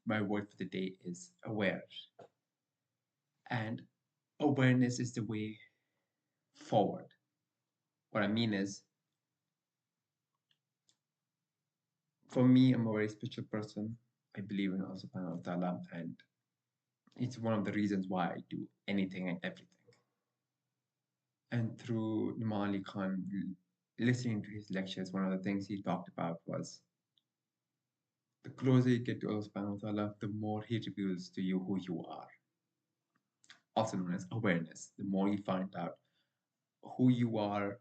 My word for the day is aware. And awareness is the way forward. What I mean is, for me, I'm a very spiritual person. I believe in Allah subhanahu wa ta'ala, and it's one of the reasons why I do anything and everything. And through Numan Ali Khan, listening to his lectures, one of the things he talked about was the closer you get to Allah subhanahu wa ta'ala, the more he reveals to you who you are, also known as awareness. The more you find out who you are,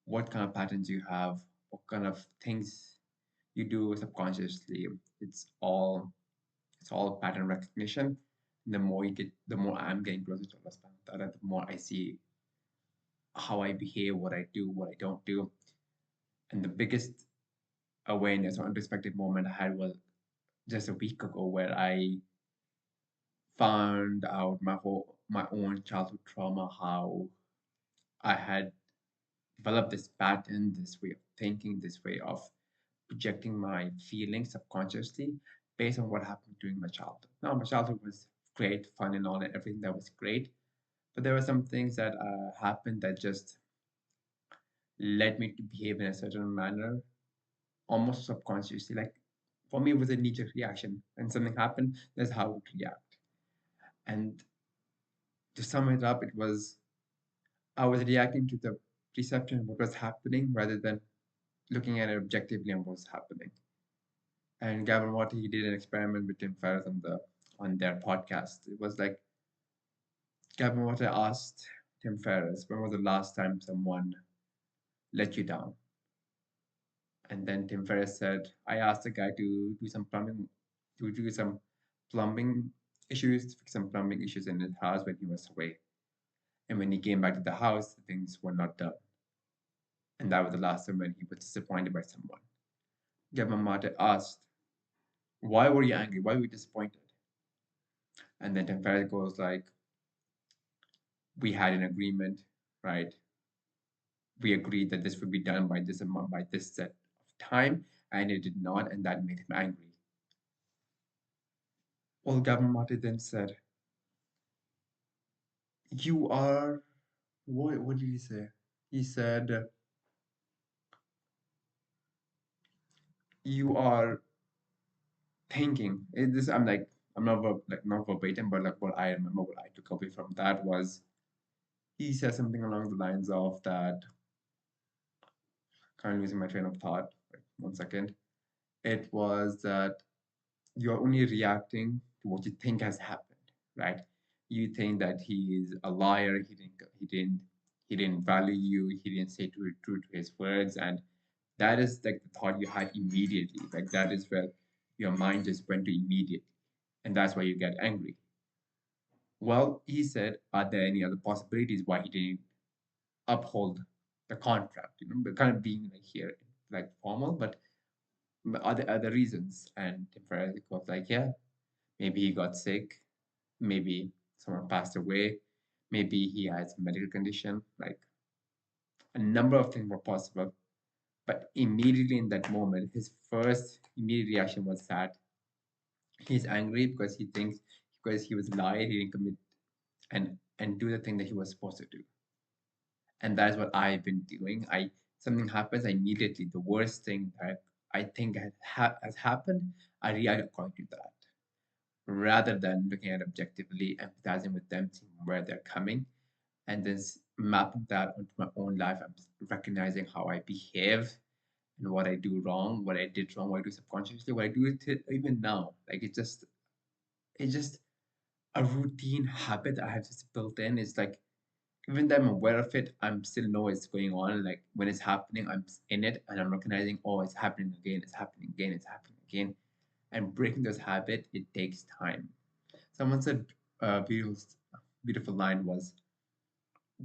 what kind of patterns you have, what kind of things you do subconsciously. It's all it's all pattern recognition. The more I'm getting closer to Allah subhanahu wa ta'ala, the more I see how I behave, what I do, what I don't do. And the biggest awareness or unexpected moment I had was just a week ago where I found out my own childhood trauma, how I had developed this pattern, this way of thinking, this way of projecting my feelings subconsciously based on what happened during my childhood. Now, my childhood was great, fun and all, and everything that was great. But there were some things that happened that just led me to behave in a certain manner, almost subconsciously. Like for me, it was a knee-jerk reaction. When something happened, that's how I would react. And to sum it up, it was I was reacting to the perception of what was happening rather than looking at it objectively and what's happening. And Gavin Watt, he did an experiment with Tim Ferriss on their podcast. It was like Gavin Watt asked Tim Ferriss, when was the last time someone let you down? And then Tim Ferriss said, I asked the guy to do some plumbing issues, to fix some plumbing issues in his house when he was away. And when he came back to the house, things were not done. And that was the last time when he was disappointed by someone. Gavin Watt asked, why were you angry? Why were you disappointed? And then Tim Ferriss goes like, we had an agreement, right? We agreed that this would be done by this amount, by this set of time, and it did not, and that made him angry. Well, Gavin Martin then said, you are, what did he say? He said, you are thinking. I'm not not verbatim, but like what I remember, what I took away from that was he said something along the lines of that, kind of losing my train of thought. Wait, 1 second. It was that you're only reacting to what you think has happened, right? You think that he is a liar. He didn't value you. He didn't stay true to his words, and that is like the thought you had immediately. Like that is where your mind just went to immediately, and that's why you get angry. Well, he said, are there any other possibilities why he didn't uphold the contract? You know, but kind of being like here, like formal, but other reasons. And Tim Ferriss was like, yeah, maybe he got sick, maybe someone passed away, maybe he has a medical condition, like a number of things were possible. But immediately in that moment, his first immediate reaction was that he's angry because he thinks because he was lied, he didn't commit and do the thing that he was supposed to do. And that's what I've been doing. I Something happens, I immediately the worst thing that I think has happened, I react according to that rather than looking at objectively, empathizing with them, seeing where they're coming, and then mapping that onto my own life. I'm recognizing how I behave and what I do wrong, what I did wrong, what I do subconsciously, what I do even now. Like it's just a routine habit that I have just built in. It's like even though I'm aware of it, I'm still know it's going on. Like when it's happening, I'm in it and I'm recognizing, oh, it's happening again, it's happening again, it's happening again. And breaking those habits, it takes time. Someone said a beautiful line was,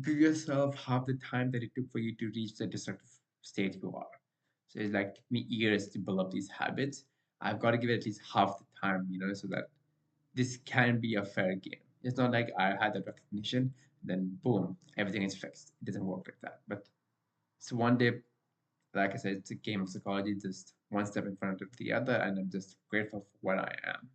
give yourself half the time that it took for you to reach the destructive state you are. So it's like took me years to build up these habits. I've got to give it at least half the time, so that this can be a fair game. It's not like I had that recognition, then boom, everything is fixed. It doesn't work like that. But so one day, like I said, it's a game of psychology, just one step in front of the other, and I'm just grateful for what I am.